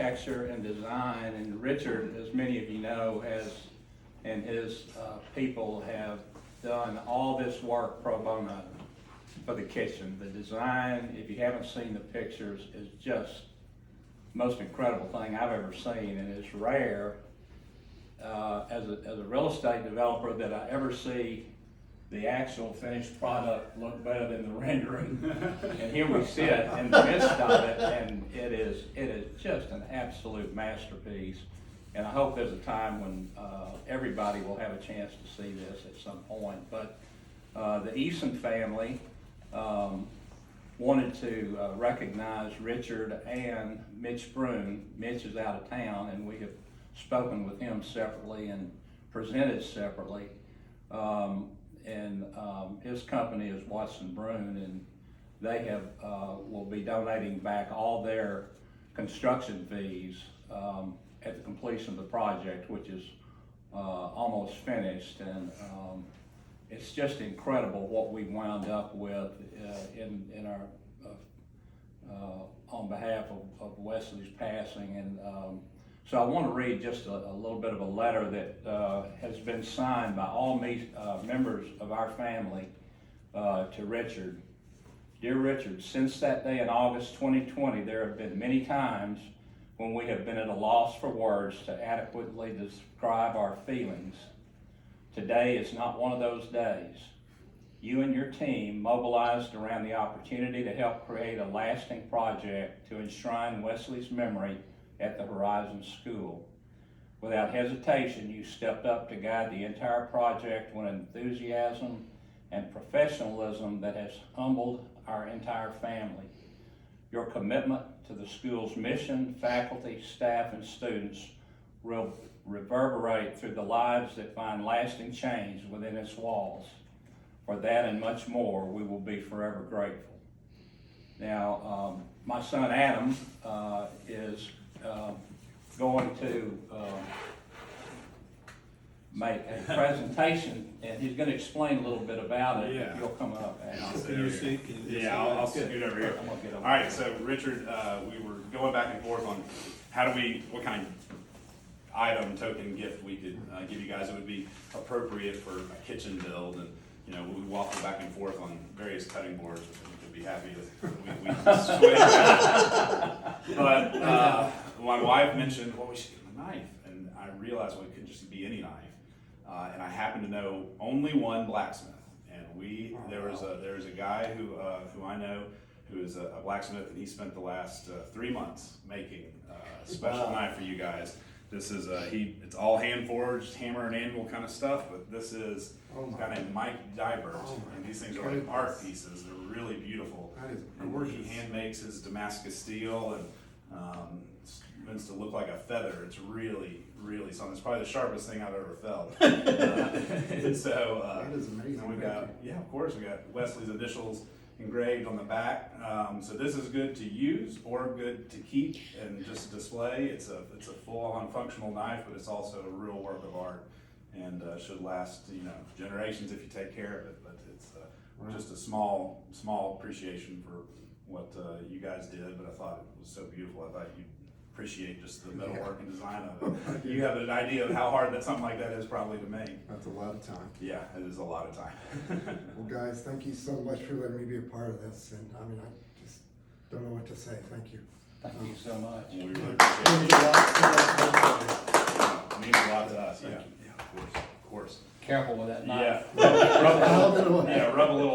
architecture and design, and Richard, as many of you know, and his people have done all this work pro bono for the kitchen. The design, if you haven't seen the pictures, is just the most incredible thing I've ever seen, and it's rare as a real estate developer that I ever see the actual finished product look better than the rendering. And here we sit in the midst of it, and it is just an absolute masterpiece. And I hope there's a time when everybody will have a chance to see this at some point. But the Eason family wanted to recognize Richard and Mitch Broom. Mitch is out of town, and we have spoken with him separately and presented separately. His company is Watson Broom, and they have will be donating back all their construction fees at the completion of the project, which is almost finished. And it's just incredible what we wound up with in our on behalf of Wesley's passing. And so I want to read just a little bit of a letter that has been signed by all members of our family to Richard. Dear Richard, since that day in August 2020, there have been many times when we have been at a loss for words to adequately describe our feelings. Today is not one of those days. You and your team mobilized around the opportunity to help create a lasting project to enshrine Wesley's memory at the Horizon School. Without hesitation, you stepped up to guide the entire project with enthusiasm and professionalism that has humbled our entire family. Your commitment to the school's mission, faculty, staff, and students will reverberate through the lives that find lasting change within its walls. For that and much more, we will be forever grateful. Now, my son Adam is going to make a presentation, and he's going to explain a little bit about it. Yeah. If you'll come up. Can you see? I'll scoot over here. I'm gonna get over All right, so Richard, we were going back and forth on what kind of item, token, gift we could give you guys that would be appropriate for a kitchen build. And we waffled back and forth on various cutting boards, which I think you'll be happy with. We swayed back. But my wife mentioned, well, we should give him a knife, and I realized, well, it couldn't just be any knife. And I happen to know only one blacksmith, and there was a guy who I know who is a blacksmith, and he spent the last 3 months making a special knife for you guys. This is it's all hand forged, hammer and anvil kind of stuff, but this is a guy named Mike Dybert, and these things are like art pieces. They're really beautiful. That is and gorgeous. he hand makes his Damascus steel, and it's meant to look like a feather. It's really something. It's probably the sharpest thing I've ever felt. And so that is amazing. and we got, of course, we got Wesley's initials engraved on the back. So this is good to use or good to keep and just display. It's a full-on functional knife, but it's also a real work of art, and should last generations if you take care of it. But it's just a small appreciation for what you guys did. But I thought it was so beautiful. I thought you'd appreciate just the metalwork and design of it. You have an idea of how hard something like that is probably to make. That's a lot of time. Yeah, it is a lot of time. Well, guys, thank you so much for letting me be a part of this. And I mean, I just don't know what to say. Thank you. Thank you so much. We really It appreciate means it. a lot to us. It means a lot to us. Yeah, of course. Careful with that knife. Yeah, rub a little